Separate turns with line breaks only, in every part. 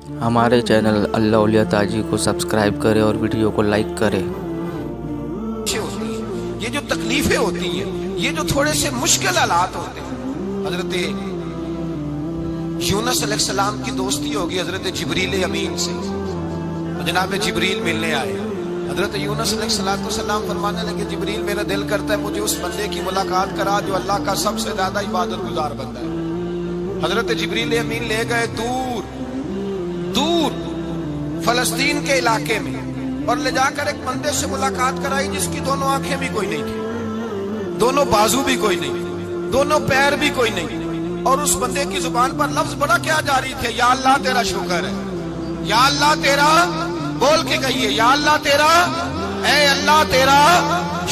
ہمارے چینل اللہ اولیاء تاجی کو سبسکرائب کریں اور ویڈیو کو لائک کریں۔
یہ جو تکلیفیں ہوتی ہیں، یہ جو تھوڑے سے مشکل حالات ہوتے ہیں، حضرت یونس علیہ السلام کی دوستی ہوگی حضرت جبریل امین سے، جناب جبریل ملنے آئے۔ حضرت یونس علیہ السلام فرمانے لگے جبریل میرا دل کرتا ہے مجھے اس بندے کی ملاقات کرا جو اللہ کا سب سے زیادہ عبادت گزار بندہ ہے۔ حضرت جبریل امین لے گئے دور دور فلسطین کے علاقے میں، اور لے جا کر ایک بندے سے ملاقات کرائی جس کی دونوں آنکھیں بھی کوئی نہیں تھی، دونوں بازو بھی کوئی نہیں، دونوں پیر بھی کوئی نہیں، اور اس بندے کی زبان پر لفظ بڑا کیا جاری تھے، یا اللہ تیرا شکر ہے، یا اللہ تیرا، بول کے کہیے یا اللہ تیرا، اے اللہ تیرا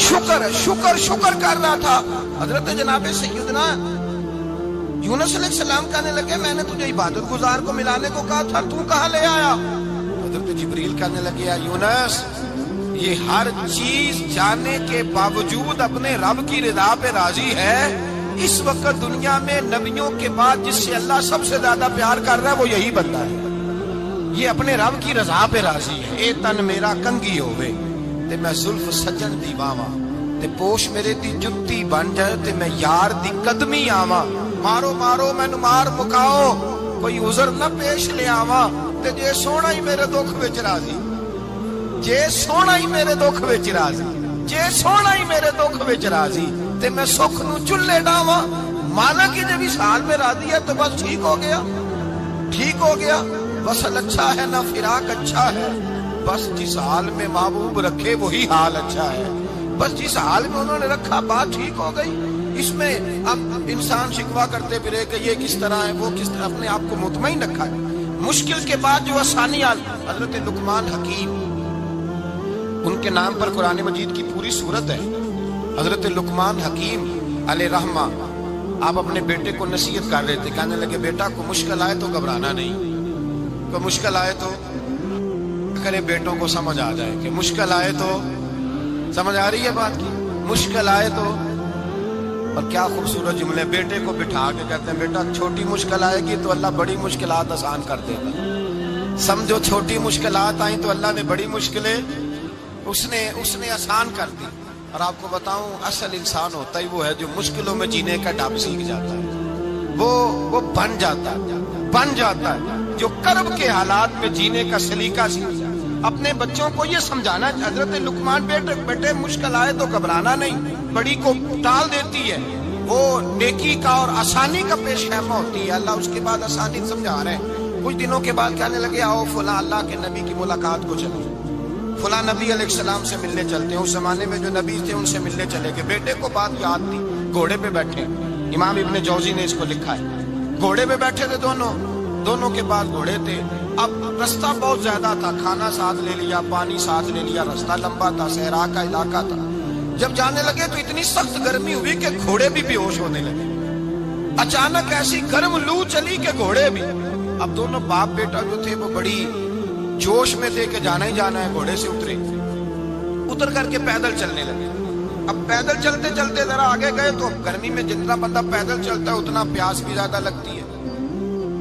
شکر ہے، شکر شکر کر رہا تھا۔ حضرت جناب سیدنا یونس علیہ السلام کہنے لگے میں نے تجھے عبادت گزار کو ملانے کو کہا تھا، تو کہاں لے آیا؟ حضرت جبریل کہنے لگے یا یونس، یہ ہر چیز جانے کے باوجود اپنے رب کی رضا پہ راضی ہے۔ اس وقت دنیا میں نبیوں کے بعد جس سے اللہ سب سے زیادہ پیار کر رہا ہے وہ یہی بندہ ہے، یہ اپنے رب کی رضا پہ راضی ہے۔ اے تن میرا کنگی ہوئے تے میں زلف سجن دی باواں، تے پوش میرے دی جتی بن جائے تے میں یار دی قدمی آواں، مارو مارو مینو مار مکاؤ کوئی عذر نہ پیش لے آواں، تے جے سونا ہی میرے دکھ وچ راضی، جے سونا ہی میرے دکھ وچ راضی، جے سونا ہی میرے دکھ وچ راضی، تے میں سکھ نو چلے ڈاواں، مانا کہ جب اس حال میں راضی ہے تو بس ٹھیک ہو گیا، ٹھیک ہو گیا۔ وصل اچھا ہے نہ فراق اچھا ہے، بس جس حال میں محبوب رکھے وہی حال اچھا ہے، بس جس حال میں انہوں نے رکھا بات ٹھیک ہو گئی۔ اس میں اب انسان شکوا کرتے پھرے کہ یہ کس طرح ہے وہ کس طرح، اپنے آپ کو مطمئن رکھا ہے۔ مشکل کے بعد جو آسانی آئی، حضرت لقمان حکیم، ان کے نام پر قرآن مجید کی پوری سورت ہے۔ حضرت لقمان حکیم علیہ رحمہ آپ اپنے بیٹے کو نصیحت کر رہے تھے، کہنے لگے بیٹا کو مشکل آئے تو گھبرانا نہیں، کو مشکل آئے تو کرے بیٹوں کو سمجھ آ جائے کہ مشکل آئے تو، سمجھ آ رہی ہے بات کی، مشکل آئے تو۔ اور کیا خوبصورت جملے، بیٹے کو بٹھا کے کہتے ہیں بیٹا چھوٹی مشکل آئے گی تو اللہ بڑی مشکلات آسان کر دے گا، سمجھو چھوٹی مشکلات آئیں تو اللہ نے بڑی مشکلیں اس نے آسان کر دی۔ اور آپ کو بتاؤں اصل انسان ہوتا ہی وہ ہے جو مشکلوں میں جینے کا ڈھب سیکھ جاتا ہے، وہ بن جاتا ہے جو کرب کے حالات میں جینے کا سلیقہ سیکھ جاتا ہے۔ اپنے بچوں کو یہ سمجھانا، حضرت لقمان بیٹے مشکل آئے تو گھبرانا نہیں، بڑی کو ٹال دیتی ہے، وہ نیکی کا اور آسانی کا پیش خیمہ ہوتی ہے۔ اللہ اس کے بعد آسانی سمجھا رہے ہیں۔ کچھ دنوں کے بعد کہنے لگے آؤ فلاں اللہ کے نبی کی ملاقات کو چلیں، فلاں نبی علیہ السلام سے ملنے چلتے ہیں۔ اس زمانے میں جو نبی تھے ان سے ملنے چلے گئے۔ بیٹے کو بات یاد تھی، گھوڑے پہ بیٹھے، امام ابن جوزی نے اس کو لکھا ہے، گھوڑے پہ بیٹھے تھے دونوں کے پاس گھوڑے تھے۔ اب رستہ بہت زیادہ تھا، کھانا ساتھ لے لیا، پانی ساتھ لے لیا، رستہ لمبا تھا، صحرا کا علاقہ تھا۔ جب جانے لگے تو اتنی سخت گرمی ہوئی کہ گھوڑے بھی بے ہوش ہونے لگے، اچانک ایسی گرم لو چلی کہ گھوڑے بھی۔ اب دونوں باپ بیٹا جو تھے وہ بڑی جوش میں تھے کہ جانا ہی جانا ہے، گھوڑے سے اتر کر کے پیدل چلنے لگے۔ اب پیدل چلتے چلتے ذرا آگے گئے تو گرمی میں جتنا بندہ پیدل چلتا ہے اتنا پیاس بھی زیادہ لگتی ہے،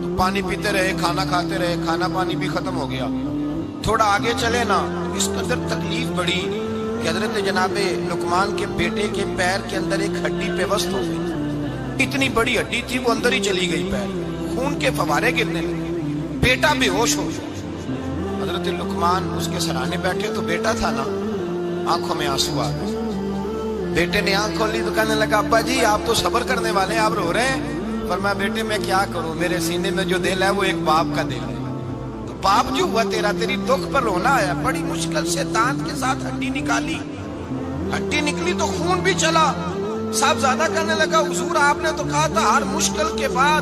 تو پانی پیتے رہے، کھانا کھاتے رہے، کھانا پانی بھی ختم ہو گیا۔ تھوڑا آگے چلے نا، اس قدر تکلیف بڑی کہ حضرت جناب لقمان کے بیٹے کے پیر کے اندر ایک ہڈی پیوست ہو گئی، اتنی بڑی ہڈی تھی وہ اندر ہی چلی گئی، پیر خون کے فوارے گرنے لگے، بیٹا بے ہوش ہو گیا۔ حضرت لقمان اس کے سرانے بیٹھے تو بیٹا تھا نا، آنکھوں میں آنسو آ گئے۔ بیٹے نے آنکھ کھولی تو کہنے لگا ابا جی آپ تو صبر کرنے والے ہیں، آپ رو رہے ہیں۔ فرمایا بیٹے میں کیا کروں، میرے سینے میں جو دل ہے وہ ایک باپ کا دل ہے، تو باپ جو ہوا تیرا، تیری دکھ پر رونا آیا۔ بڑی مشکل سے دانت کے ساتھ ہڈی نکالی، ہڈی نکلی تو خون بھی چلا۔ صاحب زیادہ کہنے لگا حضور آپ نے تو کہا تھا ہر مشکل کے بعد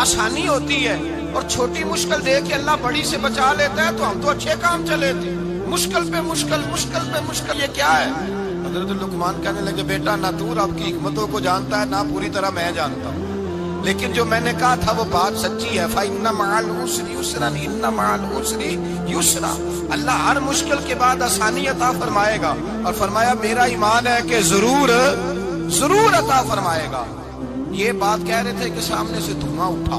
آسانی ہوتی ہے، اور چھوٹی مشکل دیکھ کے اللہ بڑی سے بچا لیتا ہے، تو ہم تو اچھے کام چلے تھے، مشکل پہ مشکل، مشکل پہ مشکل، یہ کیا ہے؟ حضرت لقمان کہنے لگے بیٹا نہ تو رب کی حکمتوں کو جانتا ہے نہ پوری طرح میں جانتا ہوں، لیکن جو میں نے کہا تھا وہ بات سچی ہے۔ فَإِنَّ مَعَ الْعُسْرِ يُسْرًا إِنَّ مَعَ الْعُسْرِ يُسْرًا، اللہ ہر مشکل کے بعد آسانی عطا فرمائے گا، اور فرمایا میرا ایمان ہے کہ ضرور عطا فرمائے گا۔ یہ بات کہہ رہے تھے کہ سامنے سے دھواں اٹھا،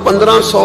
1500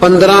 15,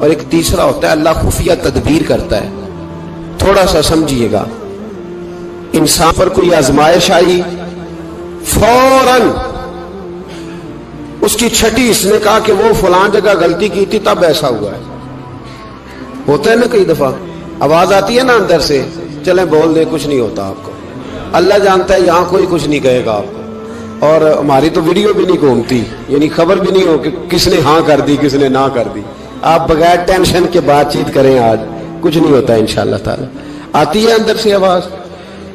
اور ایک تیسرا ہوتا ہے اللہ خفیہ تدبیر کرتا ہے. تھوڑا سا سمجھیے گا, انسان پر کوئی آزمائش آئی, فوراً اس کی چھٹی اس نے کہا کہ وہ فلاں جگہ غلطی کی تھی تب ایسا ہوا ہے. ہوتا ہے نا کئی دفعہ, آواز آتی ہے نا اندر سے, چلیں بول دیں کچھ نہیں ہوتا آپ کو. اللہ جانتا ہے یہاں کوئی کچھ نہیں کہے گا آپ کو, اور ہماری تو ویڈیو بھی نہیں گھومتی, یعنی خبر بھی نہیں ہو کہ کس نے ہاں کر دی کس نے نہ کر دی. آپ بغیر ٹینشن کے بات چیت کریں, آج کچھ نہیں ہوتا انشاءاللہ تعالی. آتی ہے اندر سے آواز.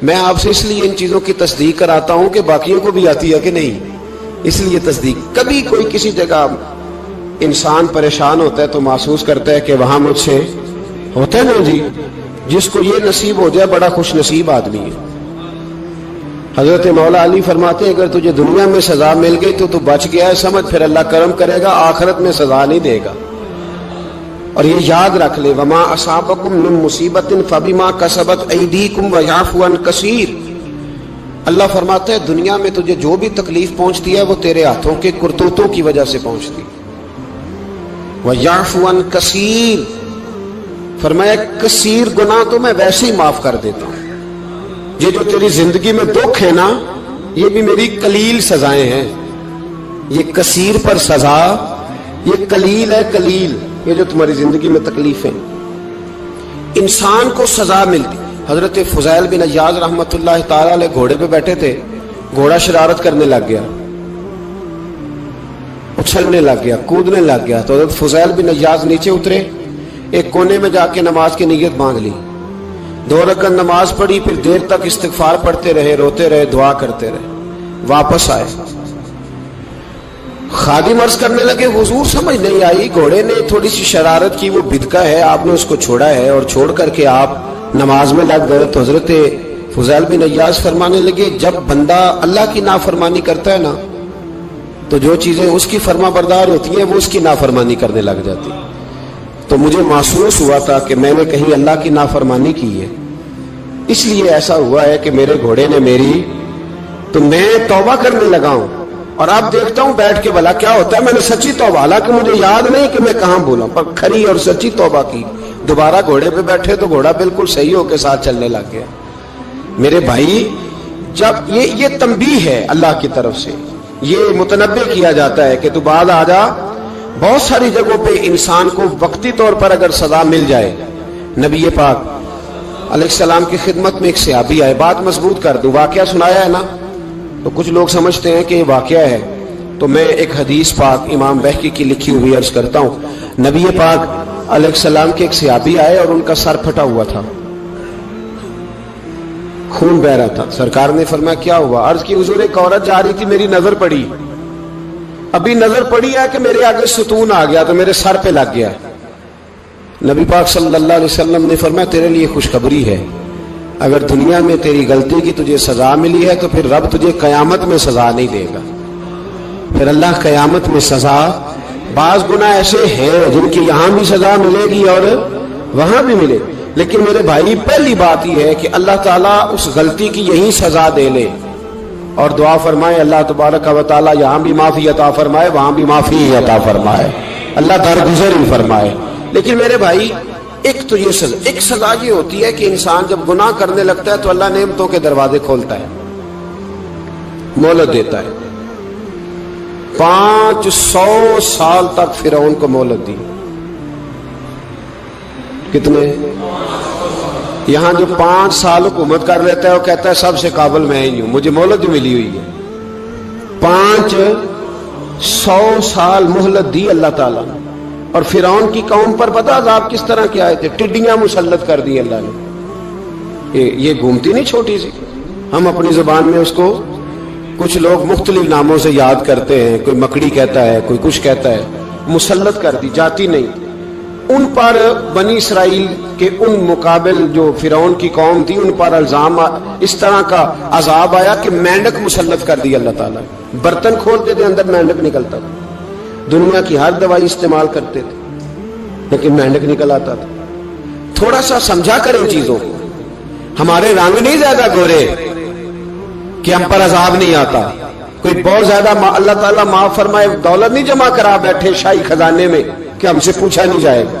میں آپ سے اس لیے ان چیزوں کی تصدیق کراتا ہوں کہ باقیوں کو بھی آتی ہے کہ نہیں, اس لیے تصدیق. کبھی کوئی کسی جگہ انسان پریشان ہوتا ہے تو محسوس کرتا ہے کہ وہاں مجھ سے ہوتا ہے نا جی, جس کو یہ نصیب ہو جائے بڑا خوش نصیب آدمی ہے. حضرت مولا علی فرماتے ہیں اگر تجھے دنیا میں سزا مل گئی تو بچ گیا ہے, سمجھ پھر اللہ کرم کرے گا, آخرت میں سزا نہیں دے گا. اور یہ یاد رکھ لے, وما اصابکم من مصیبت فبما کسبت ایدیکم ویعفو عن کثیر. اللہ فرماتا ہے دنیا میں تجھے جو بھی تکلیف پہنچتی ہے وہ تیرے ہاتھوں کے کرتوتوں کی وجہ سے پہنچتی. ویعفو عن کثیر, فرمایا کثیر گناہ تو میں ویسے ہی معاف کر دیتا ہوں. یہ جو تیری زندگی میں دکھ ہے نا, یہ بھی میری قلیل سزائیں ہیں. یہ کثیر پر سزا, یہ قلیل ہے قلیل, یہ جو تمہاری زندگی میں تکلیفیں. انسان کو سزا ملتی. حضرت فضیل بن عیاض رحمۃ اللہ تعالی علیہ گھوڑے پہ بیٹھے تھے, گھوڑا شرارت کرنے لگ گیا, اچھلنے لگ گیا, کودنے لگ گیا. تو حضرت فضیل بن عیاض نیچے اترے, ایک کونے میں جا کے نماز کی نیت باندھ لی, 2 رکعت نماز پڑھی, پھر دیر تک استغفار پڑھتے رہے, روتے رہے, دعا کرتے رہے. واپس آئے, خادم عرض کرنے لگے حضور سمجھ نہیں آئی, گھوڑے نے تھوڑی سی شرارت کی, وہ بدکا ہے, آپ نے اس کو چھوڑا ہے اور چھوڑ کر کے آپ نماز میں لگ گئے. تو حضرت فضیل بن عیاض فرمانے لگے جب بندہ اللہ کی نافرمانی کرتا ہے نا تو جو چیزیں اس کی فرما بردار ہوتی ہیں وہ اس کی نافرمانی کرنے لگ جاتی. تو مجھے محسوس ہوا تھا کہ میں نے کہیں اللہ کی نافرمانی کی ہے, اس لیے ایسا ہوا ہے کہ میرے گھوڑے نے میری, تو میں توبہ کرنے لگا ہوں. اور اب دیکھتا ہوں بیٹھ کے بھلا کیا ہوتا ہے. میں نے سچی توبہ, حالانکہ مجھے یاد نہیں کہ میں کہاں بولا, پر کھری اور سچی توبہ کی. دوبارہ گھوڑے پہ بیٹھے تو گھوڑا بالکل صحیح ہو کے ساتھ چلنے لگ گیا. میرے بھائی, جب یہ تنبیہ ہے اللہ کی طرف سے, یہ متنبہ کیا جاتا ہے کہ تو بعد آ جا. بہت ساری جگہوں پہ انسان کو وقتی طور پر اگر سزا مل جائے, نبی پاک علیہ السلام کی خدمت میں ایک صحابی آئے, بات مضبوط کر دوں, واقعہ سنایا ہے نا, تو کچھ لوگ سمجھتے ہیں کہ یہ واقعہ ہے, تو میں ایک حدیث پاک امام بہقی کی لکھی ہوئی عرض کرتا ہوں. نبی پاک علیہ السلام کے ایک صحابی آئے اور ان کا سر پھٹا ہوا تھا, خون بہ رہا تھا. سرکار نے فرمایا کیا ہوا؟ عرض کی حضور ایک عورت جا رہی تھی, میری نظر پڑی, ابھی نظر پڑی ہے کہ میرے آگے ستون آ گیا تو میرے سر پہ لگ گیا. نبی پاک صلی اللہ علیہ وسلم نے فرمایا تیرے لیے خوشخبری ہے, اگر دنیا میں تیری غلطی کی تجھے سزا ملی ہے تو پھر رب تجھے قیامت میں سزا نہیں دے گا. پھر اللہ قیامت میں سزا, بعض گناہ ایسے ہیں جن کی یہاں بھی سزا ملے گی اور وہاں بھی ملے, لیکن میرے بھائی پہلی بات یہ ہے کہ اللہ تعالیٰ اس غلطی کی یہی سزا دے لے, اور دعا فرمائے اللہ تبارک و تعالیٰ یہاں بھی معافی عطا فرمائے, وہاں بھی معافی عطا فرمائے, اللہ درگزر ہی فرمائے. لیکن میرے بھائی ایک تو یہ سزا, ایک سزا یہ ہوتی ہے کہ انسان جب گناہ کرنے لگتا ہے تو اللہ نعمتوں کے دروازے کھولتا ہے, مہلت دیتا ہے. 500 سال تک فرعون کو مہلت دی. کتنے؟ یہاں جو 5 سال حکومت کر لیتا ہے وہ کہتا ہے سب سے قابل میں ہی ہوں, مجھے مہلت بھی ملی ہوئی ہے. 500 سال مہلت دی اللہ تعالیٰ نے. اور فرعون کی قوم پر پتہ عذاب کس طرح کے آئے تھے, ٹڈیاں مسلط کر دی اللہ نے. یہ گھومتی نہیں چھوٹی سی, ہم اپنی زبان میں اس کو کچھ لوگ مختلف ناموں سے یاد کرتے ہیں, کوئی مکڑی کہتا ہے, کوئی کچھ کہتا ہے. مسلط کر دی, جاتی نہیں. ان پر بنی اسرائیل کے ان مقابل جو فرعون کی قوم تھی ان پر الزام اس طرح کا عذاب آیا کہ مینڈک مسلط کر دی اللہ تعالیٰ. برتن کھولتے تھے اندر مینڈک نکلتا تھا, دنیا کی ہر دوائی استعمال کرتے تھے لیکن مینڈک نکل آتا تھا. تھوڑا سا سمجھا کریں چیزوں کو. ہمارے رنگ نہیں زیادہ گورے کہ ہم پر عذاب نہیں آتا. کوئی بہت زیادہ اللہ تعالیٰ معاف فرمائے دولت نہیں جمع کرا بیٹھے شاہی خزانے میں کہ ہم سے پوچھا نہیں جائے گا.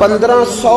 1500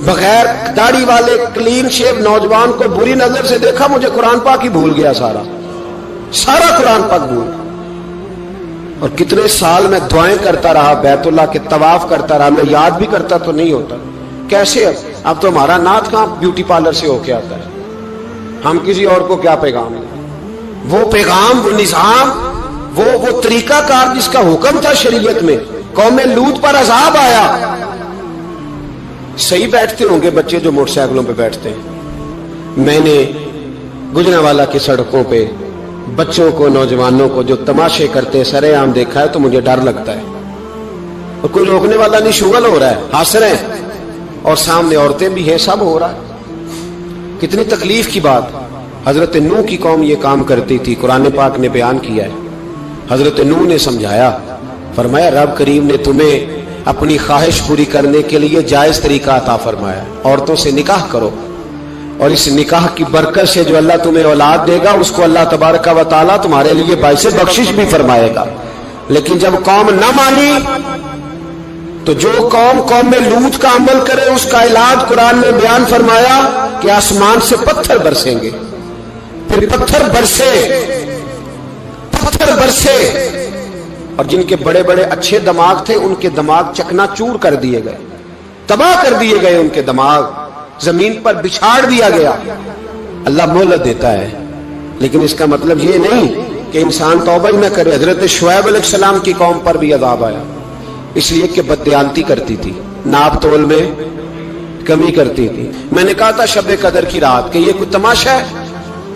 بغیر داڑھی والے کلین شیو نوجوان کو بری نظر سے دیکھا، مجھے قرآن پاک ہی بھول گیا، سارا قرآن پاک بھول گیا۔ اور کتنے سال میں دعائیں کرتا رہا، بیت اللہ کے طواف کرتا رہا، میں یاد بھی کرتا تو نہیں ہوتا۔ کیسے اب تو ہمارا نعت کہاں بیوٹی پارلر سے ہو کے آتا ہے، ہم کسی اور کو کیا پیغام دیں؟ وہ پیغام، وہ نظام، وہ طریقہ کار جس کا حکم تھا شریعت میں، قوم لوط پر عذاب آیا۔ صحیح بیٹھتے ہوں گے بچے جو موٹر سائیکلوں پہ بیٹھتے ہیں، میں نے گجرانوالہ کی سڑکوں پہ بچوں کو، نوجوانوں کو جو تماشے کرتے سرے عام دیکھا ہے تو مجھے ڈر لگتا ہے، اور کوئی روکنے والا نہیں، شغل ہو رہا ہے، ہنس رہے ہیں، اور سامنے عورتیں بھی ہیں، سب ہو رہا ہے۔ کتنی تکلیف کی بات۔ حضرت نوح کی قوم یہ کام کرتی تھی، قرآن پاک نے بیان کیا ہے۔ حضرت نوح نے سمجھایا، فرمایا رب کریم نے تمہیں اپنی خواہش پوری کرنے کے لیے جائز طریقہ عطا فرمایا، عورتوں سے نکاح کرو، اور اس نکاح کی برکت سے جو اللہ تمہیں اولاد دے گا اس کو اللہ تبارک و تعالیٰ تمہارے لیے باعث بخشش بھی فرمائے گا۔ لیکن جب قوم نہ مانی تو جو قوم میں لوط کا عمل کرے اس کا علاج قرآن نے بیان فرمایا کہ آسمان سے پتھر برسیں گے، پھر پتھر برسے، اور جن کے بڑے بڑے اچھے دماغ تھے ان کے دماغ چکنا چور کر دیے گئے، تباہ کر دیے گئے، ان کے دماغ زمین پر بچھاڑ دیا گیا۔ اللہ مہلت دیتا ہے، لیکن اس کا مطلب یہ نہیں کہ انسان توبہ نہ کرے۔ حضرت شعیب علیہ السلام کی قوم پر بھی عذاب آیا، اس لیے کہ بددیانتی کرتی تھی، ناپ تول میں کمی کرتی تھی۔ میں نے کہا تھا شب قدر کی رات کہ یہ کوئی تماشا ہے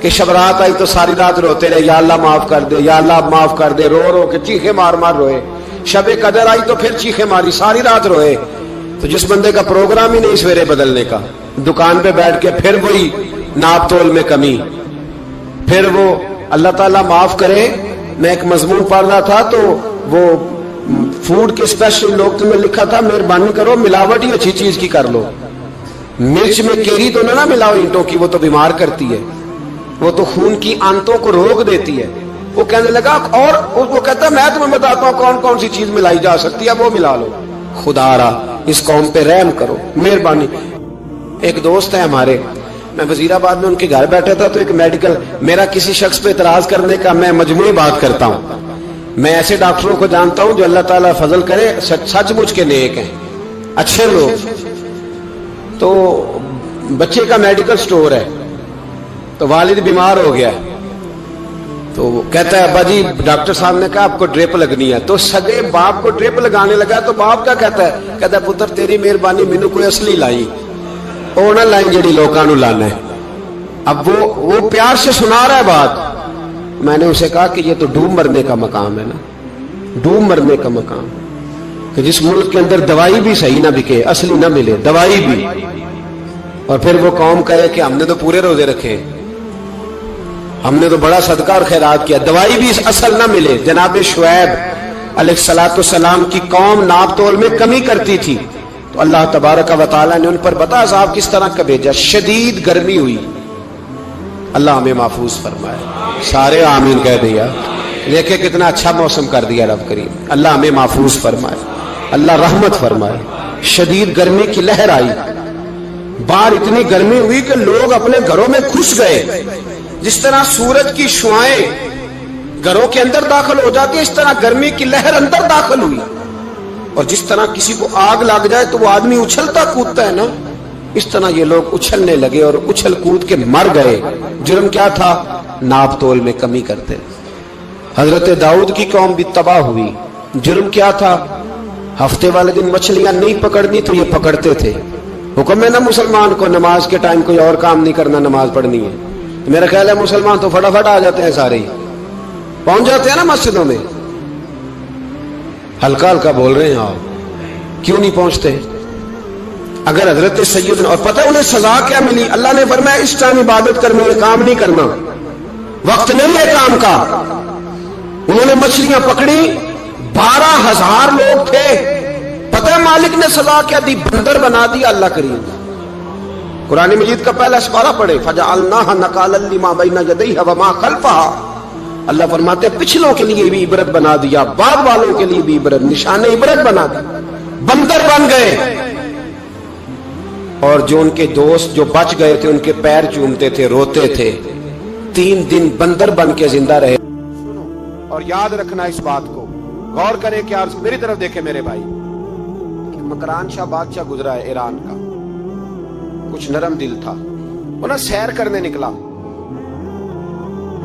کہ شب رات آئی تو ساری رات روتے رہے، یا اللہ معاف کر دے، یا اللہ معاف کر دے، رو رو کے چیخے مار مار روئے۔ شب قدر آئی تو پھر چیخے ماری، ساری رات روئے۔ تو جس بندے کا پروگرام ہی نہیں سویرے بدلنے کا، دکان پہ بیٹھ کے پھر وہی ناپ تول میں کمی، پھر وہ اللہ تعالیٰ معاف کرے۔ میں ایک مضمون پڑھ رہا تھا تو وہ فوڈ کے اسپیشل لوگ میں لکھا تھا مہربانی کرو ملاوٹ ہی اچھی چیز کی کر لو، مرچ میں کیری تو نہ ملاؤ اینٹوں کی، وہ تو بیمار کرتی ہے، وہ تو خون کی آنتوں کو روک دیتی ہے۔ وہ کہنے لگا، اور وہ کہتا ہے میں تمہیں بتاتا ہوں کون کون سی چیز ملائی جا سکتی ہے، وہ ملا لو۔ خدا را اس قوم پہ رحم کرو، مہربانی۔ ایک دوست ہے ہمارے، میں وزیر آباد میں ان کے گھر بیٹھا تھا تو ایک میڈیکل، میرا کسی شخص پہ اعتراض کرنے کا میں مجموعی بات کرتا ہوں۔ میں ایسے ڈاکٹروں کو جانتا ہوں جو اللہ تعالیٰ فضل کرے سچ مچ کے نیک ہیں، اچھے لوگ۔ تو بچے کا میڈیکل سٹور ہے، تو والد بیمار ہو گیا، تو وہ کہتا ہے ابا جی ڈاکٹر صاحب نے کہا آپ کو ڈرپ لگنی ہے، تو سگے باپ کو ڈرپ لگانے لگا تو باپ کیا کہتا ہے پتر تیری مہربانی مینوں کوئی اصلی لائی، وہ نہ لائیں جڑی لوکاں نوں لانا ہے۔ اب وہ پیار سے سنا رہا ہے بات۔ میں نے اسے کہا کہ یہ تو ڈوب مرنے کا مقام ہے نا، ڈوب مرنے کا مقام، کہ جس ملک کے اندر دوائی بھی صحیح نہ بکے، اصلی نہ ملے دوائی بھی، اور پھر وہ قوم کہے کہ ہم نے تو پورے روزے رکھے، ہم نے تو بڑا صدقہ اور خیرات کیا، دوائی بھی اصل نہ ملے۔ جناب شعیب علیہ السلام کی قوم ناپ تول میں کمی کرتی تھی، تو اللہ تبارک و تعالیٰ نے ان پر بتا عذاب کس طرح کا بھیجا، شدید گرمی ہوئی۔ اللہ ہمیں محفوظ فرمائے، سارے آمین کہہ دیا۔ دیکھیں کتنا اچھا موسم کر دیا رب کریم، اللہ ہمیں محفوظ فرمائے، اللہ رحمت فرمائے۔ شدید گرمی کی لہر آئی، باہر اتنی گرمی ہوئی کہ لوگ اپنے گھروں میں گھس گئے۔ جس طرح سورج کی شعائیں گھروں کے اندر داخل ہو جاتی ہے، اس طرح گرمی کی لہر اندر داخل ہوئی، اور جس طرح کسی کو آگ لگ جائے تو وہ آدمی اچھلتا کودتا ہے نا، اس طرح یہ لوگ اچھلنے لگے اور اچھل کود کے مر گئے۔ جرم کیا تھا؟ ناپ تول میں کمی کرتے۔ حضرت داؤد کی قوم بھی تباہ ہوئی، جرم کیا تھا؟ ہفتے والے دن مچھلیاں نہیں پکڑنی تو یہ پکڑتے تھے۔ حکم ہے نا مسلمان کو نماز کے ٹائم کوئی اور کام نہیں کرنا، نماز پڑھنی ہے۔ میرا خیال ہے مسلمان تو فٹافٹ آ جاتے ہیں، سارے ہی پہنچ جاتے ہیں نا مسجدوں میں۔ ہلکا ہلکا بول رہے ہیں آپ، کیوں نہیں پہنچتے؟ اگر حضرت سیدنا، اور پتہ انہیں سزا کیا ملی؟ اللہ نے فرمایا اس ٹائم عبادت کرنا، یہ کام نہیں کرنا، وقت نہیں ہے کام کا۔ انہوں نے مچھلیاں پکڑی، 12,000 لوگ تھے، پتہ ہے مالک نے سزا کیا دی؟ بندر بنا دیا اللہ کریم۔ قرآن مجید کا پہلا سپارہ پڑھے، فَجَعَلْنَاهَا نَكَالًا لِمَا بَيْنَ يَدَيْهَا وَمَا خَلْفَهَا۔ اللہ فرماتے ہیں پچھلوں کے لیے بھی عبرت بنا دیا، بعد والوں کے لیے بھی عبرت، نشان عبرت بنا دیا۔ بندر بن گئے، اور جو ان کے دوست جو بچ گئے تھے ان کے پیر چومتے تھے، روتے تھے، 3 دن بندر بن کے زندہ رہے. سنو اور یاد رکھنا اس بات کو، غور کریں کہ میری طرف دیکھیں میرے بھائی. مکران شاہ بادشاہ گزرا ہے ایران کا، کچھ نرم دل تھا، وہ نا سیر کرنے نکلا.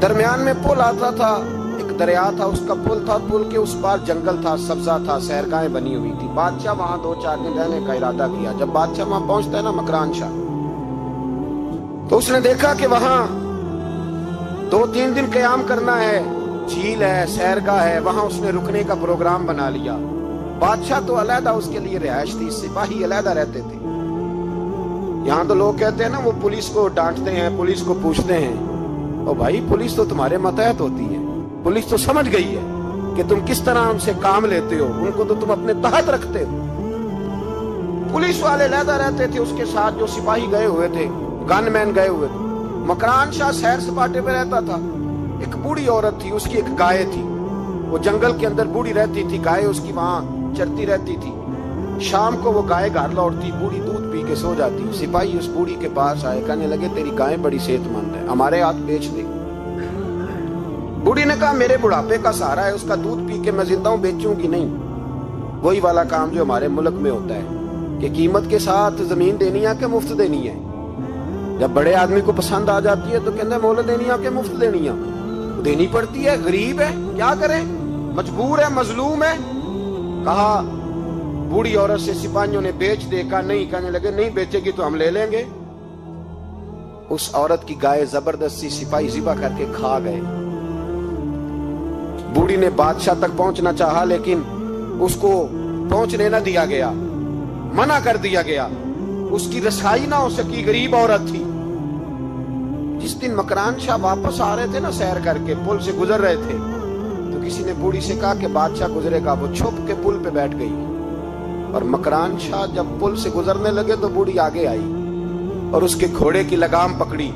درمیان میں پل آتا تھا، ایک دریا تھا، اس کا پل تھا، پل کے اس پار جنگل تھا، سبزہ تھا، سیرگاہیں بنی ہوئی تھی. بادشاہ وہاں 2-4 دن رہنے کا ارادہ کیا. جب بادشاہ وہاں پہنچتا ہے نا مکران شاہ، تو اس نے دیکھا کہ وہاں 2-3 دن قیام کرنا ہے، جھیل ہے، سیرگاہ ہے، وہاں اس نے رکنے کا پروگرام بنا لیا. بادشاہ تو علیحدہ اس کے لیے رہائش تھی، سپاہی علیحدہ رہتے تھے. یہاں تو لوگ کہتے ہیں نا وہ پولیس کو ڈانٹتے ہیں، پولیس کو پوچھتے ہیں. او بھائی پولیس تو تمہارے ماتحت ہوتی ہے، پولیس تو سمجھ گئی ہے کہ تم کس طرح ان سے کام لیتے ہو، ان کو تو تم اپنے تحت رکھتے ہو. پولیس والے علیحدہ رہتے تھے، اس کے ساتھ جو سپاہی گئے ہوئے تھے، گن مین گئے ہوئے تھے. مکران شاہ سیر سپاٹے پہ رہتا تھا. ایک بوڑھی عورت تھی، اس کی ایک گائے تھی، وہ جنگل کے اندر بوڑھی رہتی تھی، گائے اس کی وہاں چرتی رہتی تھی. شام کو وہ گائے گھر لوٹتی، بوڑھی دودھ پی کے سو جاتی. سپاہی اس بوڑھی کے پاس آئے، کہنے لگے تیری گائے بڑی صحت مند ہے، ہمارے ہاتھ بیچ دے. بوڑھی نے کہا میرے بڑھاپے کا سہارا ہے، اس کا دودھ پی کے میں زندہ ہوں، بیچوں گی نہیں. وہی والا کام جو ہمارے ملک میں ہوتا ہے کہ قیمت کے ساتھ زمین دینی ہے کہ مفت دینی ہے. جب بڑے آدمی کو پسند آ جاتی ہے تو کہتے ہیں مول دینی ہے کہ مفت دینی ہے. دینی پڑتی ہے، غریب ہے، کیا کریں، مجبور ہے، مظلوم ہے. کہا بوڑھی عورت سے سپاہیوں نے بیچ دے، کہا نہیں. کہنے لگے نہیں بیچے گی تو ہم لے لیں گے. اس عورت کی گائے زبردستی سپاہی ذبح کر کے کھا گئے. بوڑھی نے بادشاہ تک پہنچنا چاہا لیکن اس کو پہنچنے نہ دیا گیا، منع کر دیا گیا. اس کی رسائی نہ ہو سکی، غریب عورت تھی. جس دن مکران شاہ واپس آ رہے تھے نا سیر کر کے، پل سے گزر رہے تھے، تو کسی نے بوڑھی سے کہا کہ بادشاہ گزرے گا. وہ چھپ کے پل پہ بیٹھ گئی. اور مکران شاہ جب پل سے گزرنے لگے تو بوڑھی آگے آئی اور اس کے گھوڑے کی لگام پکڑی.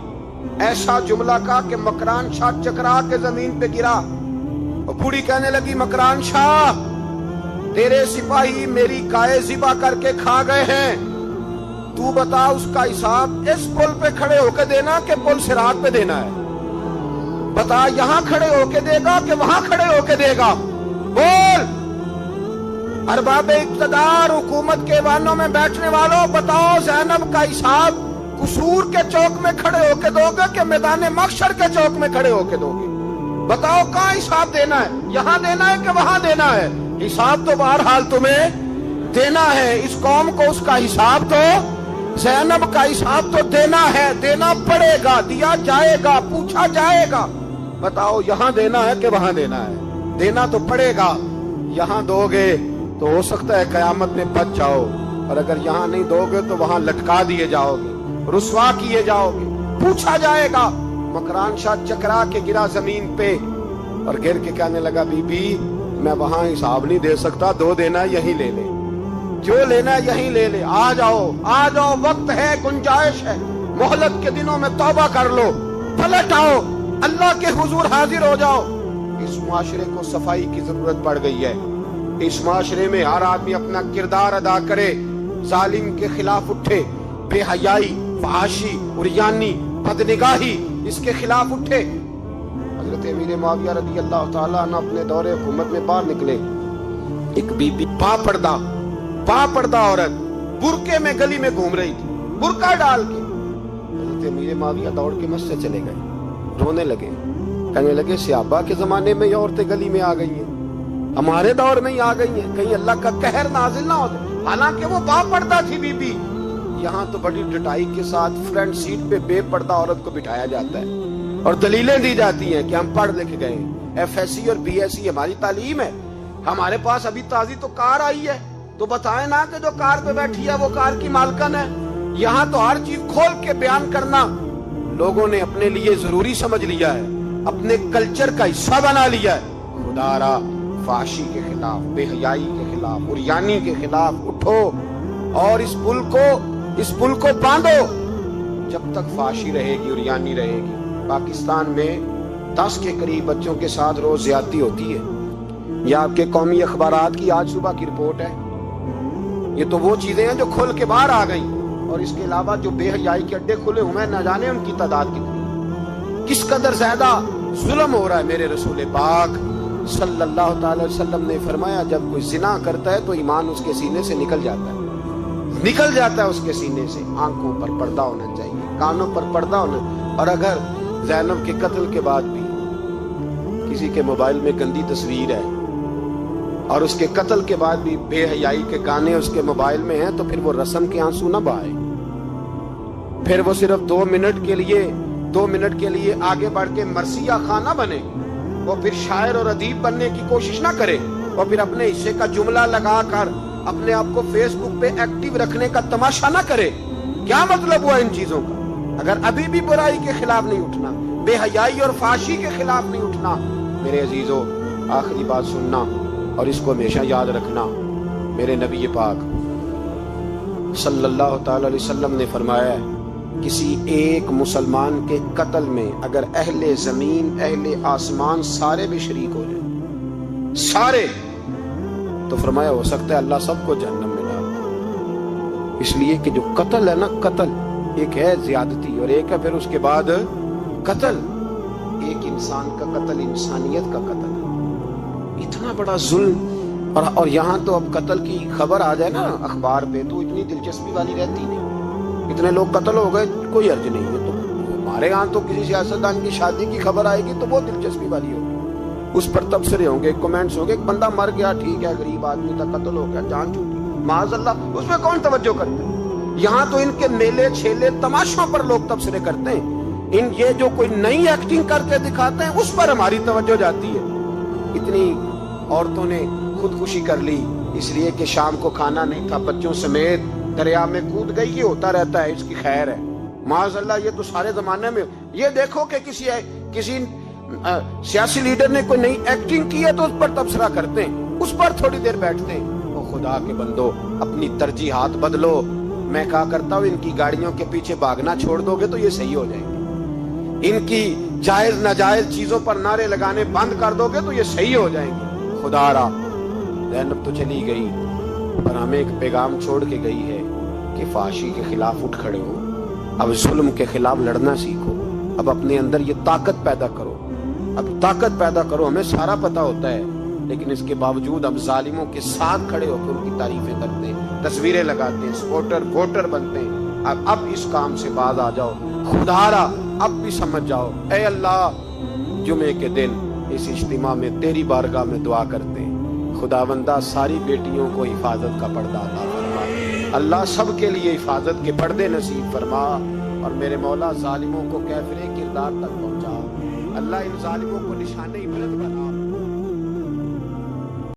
ایسا جملہ کہا کہ مکران شاہ چکرا کے زمین پہ گرا. اور بوڑھی کہنے لگی مکران شاہ تیرے سپاہی میری گائے ذبح کر کے کھا گئے ہیں، تو بتا اس کا حساب اس پل پہ کھڑے ہو کے دینا کہ پل صراط پہ دینا ہے. بتا یہاں کھڑے ہو کے دے گا کہ وہاں کھڑے ہو کے دے گا، بول. ارباب اقتدار، حکومت کے ایوانوں میں بیٹھنے والوں، بتاؤ زینب کا حساب قصور کے چوک میں کھڑے ہو کے دو گے کہ میدان محشر کے چوک میں کھڑے ہو کے دو گے؟ بتاؤ کہاں حساب دینا ہے، یہاں دینا ہے کہ وہاں دینا ہے؟ حساب تو بہرحال تمہیں دینا ہے. اس قوم کو اس کا حساب تو، زینب کا حساب تو دینا ہے، دینا پڑے گا، دیا جائے گا، پوچھا جائے گا. بتاؤ یہاں دینا ہے کہ وہاں دینا ہے؟ دینا تو پڑے گا. یہاں دو گے تو ہو سکتا ہے قیامت میں بچ جاؤ، اور اگر یہاں نہیں دو گے تو وہاں لٹکا دیے جاؤ گے، رسوا کیے جاؤ گے، پوچھا جائے گا. مکران شاہ چکرا کے گرا زمین پہ اور گر کے کہنے لگا بی بی میں وہاں حساب نہیں دے سکتا، دو دینا یہیں لے لے، جو لینا یہیں لے لے. آ جاؤ آ جاؤ، وقت ہے، گنجائش ہے، مہلت کے دنوں میں توبہ کر لو، پلٹ آؤ، اللہ کے حضور حاضر ہو جاؤ. اس معاشرے کو صفائی کی ضرورت پڑ گئی ہے. اس معاشرے میں ہر آدمی اپنا کردار ادا کرے، ظالم کے خلاف اٹھے، بے حیائی، فحاشی، عریانی، بدنگاہی، اس کے خلاف اٹھے. حضرت امیر معاویہ رضی اللہ تعالیٰ عنہ اپنے دور حکومت میں باہر نکلے. ایک بی بی با پردہ عورت برقعے میں گلی میں گھوم رہی تھی، برقع ڈال کے. حضرت امیر معاویہ دوڑ کے مسجد چلے گئے، رونے لگے، کہنے لگے صحابہ کے زمانے میں یہ عورتیں گلی میں آ گئی ہیں، ہمارے دور میں ہی آ گئی ہیں، کہیں اللہ کا قہر نازل نہ ہو جائے. حالانکہ وہ با پردہ تھی بی بی. یہاں تو بڑی ڈٹائی کے ساتھ فرنٹ سیٹ پہ بے پردہ عورت کو بٹھایا جاتا ہے اور دلیلیں دی جاتی ہیں کہ ہم پڑھ لکھ گئے ہیں، ایف ایس سی اور بی ایس سی ہماری تعلیم ہے. ہمارے پاس ابھی تازی تو کار آئی ہے، تو بتائیں نا کہ جو کار پہ بیٹھی ہے وہ کار کی مالکن ہے. یہاں تو ہر چیز کھول کے بیان کرنا لوگوں نے اپنے لیے ضروری سمجھ لیا ہے، اپنے کلچر کا حصہ بنا لیا ہے. خدا را فحاشی کے خلاف، بے حیائی کے خلاف، عریانی کے خلاف اٹھو اور اس پل کو باندھو. جب تک فحاشی رہے گی، عریانی رہے گی. پاکستان میں 10 کے قریب بچوں کے ساتھ روز زیادتی ہوتی ہے. یہ آپ کے قومی اخبارات کی آج صبح کی رپورٹ ہے. یہ تو وہ چیزیں ہیں جو کھل کے باہر آ گئیں اور اس کے علاوہ جو بے حیائی کے اڈے کھلے ہوئے ہیں نہ جانے ان کی تعداد کتنی، کس قدر زیادہ ظلم ہو رہا ہے۔ میرے رسول پاک صلی اللہ تعالی وسلم نے فرمایا جب کوئی زنا کرتا ہے تو ایمان اس کے سینے سے نکل جاتا ہے اس کے سینے سے۔ آنکھوں پر پردہ ہونا چاہیے، کانوں پر پردہ ہونا، اور اگر زینب کے قتل کے بعد بھی کسی کے موبائل میں گندی تصویر ہے اور اس کے قتل کے بعد بھی بے حیائی کے گانے اس کے موبائل میں ہیں تو پھر وہ رسم کے آنسو نہ بہائے، پھر وہ صرف 2 منٹ کے لیے آگے بڑھ کے مرثیہ خان نہ بنے، وہ پھر شاعر اور ادیب بننے کی کوشش نہ کرے، اور پھر اپنے حصے کا جملہ لگا کر اپنے آپ کو فیس بک پہ ایکٹیو رکھنے کا تماشا نہ کرے۔ کیا مطلب ہوا ان چیزوں کا؟ اگر ابھی بھی برائی کے خلاف نہیں اٹھنا، بے حیائی اور فحاشی کے خلاف نہیں اٹھنا، میرے عزیزو آخری بات سننا اور اس کو ہمیشہ یاد رکھنا۔ میرے نبی پاک صلی اللہ تعالی علیہ وسلم نے فرمایا ہے کسی ایک مسلمان کے قتل میں اگر اہل زمین اہل آسمان سارے بھی شریک ہو جائیں، سارے، تو فرمایا ہو سکتا ہے اللہ سب کو جہنم میں ڈال دے۔ اس لیے کہ جو قتل ہے نا، قتل ایک ہے زیادتی اور ایک ہے پھر اس کے بعد قتل، ایک انسان کا قتل انسانیت کا قتل ہے، اتنا بڑا ظلم۔ اور یہاں تو اب قتل کی خبر آ جائے نا اخبار پہ تو اتنی دلچسپی والی رہتی نہیں، اتنے لوگ قتل ہو گئے کوئی حرج نہیں ہے۔ تو ہمارے ہاں تو کسی سیاستدان کی شادی کی خبر آئے گی تو بہت دلچسپی والی ہوگی، اس پر تبصرے ہوں گے، کمنٹس ہوں گے، ایک بندہ مر گیا ٹھیک ہے، غریب آدمی تھا، قتل ہو گیا، جان چھوٹی، معاذ اللہ، اس میں کون توجہ کرتا ہے؟ یہاں تو ان کے میلے چھیلے تماشوں پر لوگ تبصرے کرتے ہیں، یہ جو کوئی نئی ایکٹنگ کر کے دکھاتے ہیں اس پر ہماری توجہ جاتی ہے۔ اتنی عورتوں نے خودکشی کر لی اس لیے کہ شام کو کھانا نہیں تھا، بچوں سمیت دریا میں کود گئی، یہ ہوتا رہتا ہے، اس کی خیر ہے، معاذ اللہ، یہ تو سارے زمانے میں۔ یہ دیکھو کہ کسی سیاسی لیڈر نے کوئی نئی ایکٹنگ کی ہے تو اس پر تبصرہ کرتے ہیں، اس پر تھوڑی دیر بیٹھتے ہیں۔ او خدا کے بندو، اپنی ترجیحات بدلو۔ میں کہا کرتا ہوں ان کی گاڑیوں کے پیچھے بھاگنا چھوڑ دو گے تو یہ صحیح ہو جائیں گے، ان کی جائز ناجائز چیزوں پر نعرے لگانے بند کر دو گے تو یہ صحیح ہو جائیں گے۔ خدا را زینب تو چلی گئی پر ہمیں ایک پیغام چھوڑ کے گئی ہے کہ فحاشی کے خلاف اٹھ کھڑے ہو، اب ظلم کے خلاف لڑنا سیکھو، اب اپنے اندر یہ طاقت پیدا کرو، اب طاقت پیدا کرو۔ ہمیں سارا پتہ ہوتا ہے لیکن اس کے باوجود اب ظالموں کے ساتھ کھڑے ہو کے ان کی تعریفیں کرتے ہیں، تصویریں لگاتے ہیں، سپورٹر ووٹر بنتے ہیں۔ اب اس کام سے باز آ جاؤ، خدا را اب بھی سمجھ جاؤ۔ اے اللہ، جمعے کے دن اس اجتماع میں تیری بارگاہ میں دعا کرتے ہیں، خداوندہ ساری بیٹیوں کو حفاظت کا پردہ عطا فرما، اللہ سب کے لیے حفاظت کے پردے نصیب فرما، اور میرے مولا ظالموں کو کیفر کردار تک پہنچا، اللہ ان ظالموں کو نشان عبرت بنا۔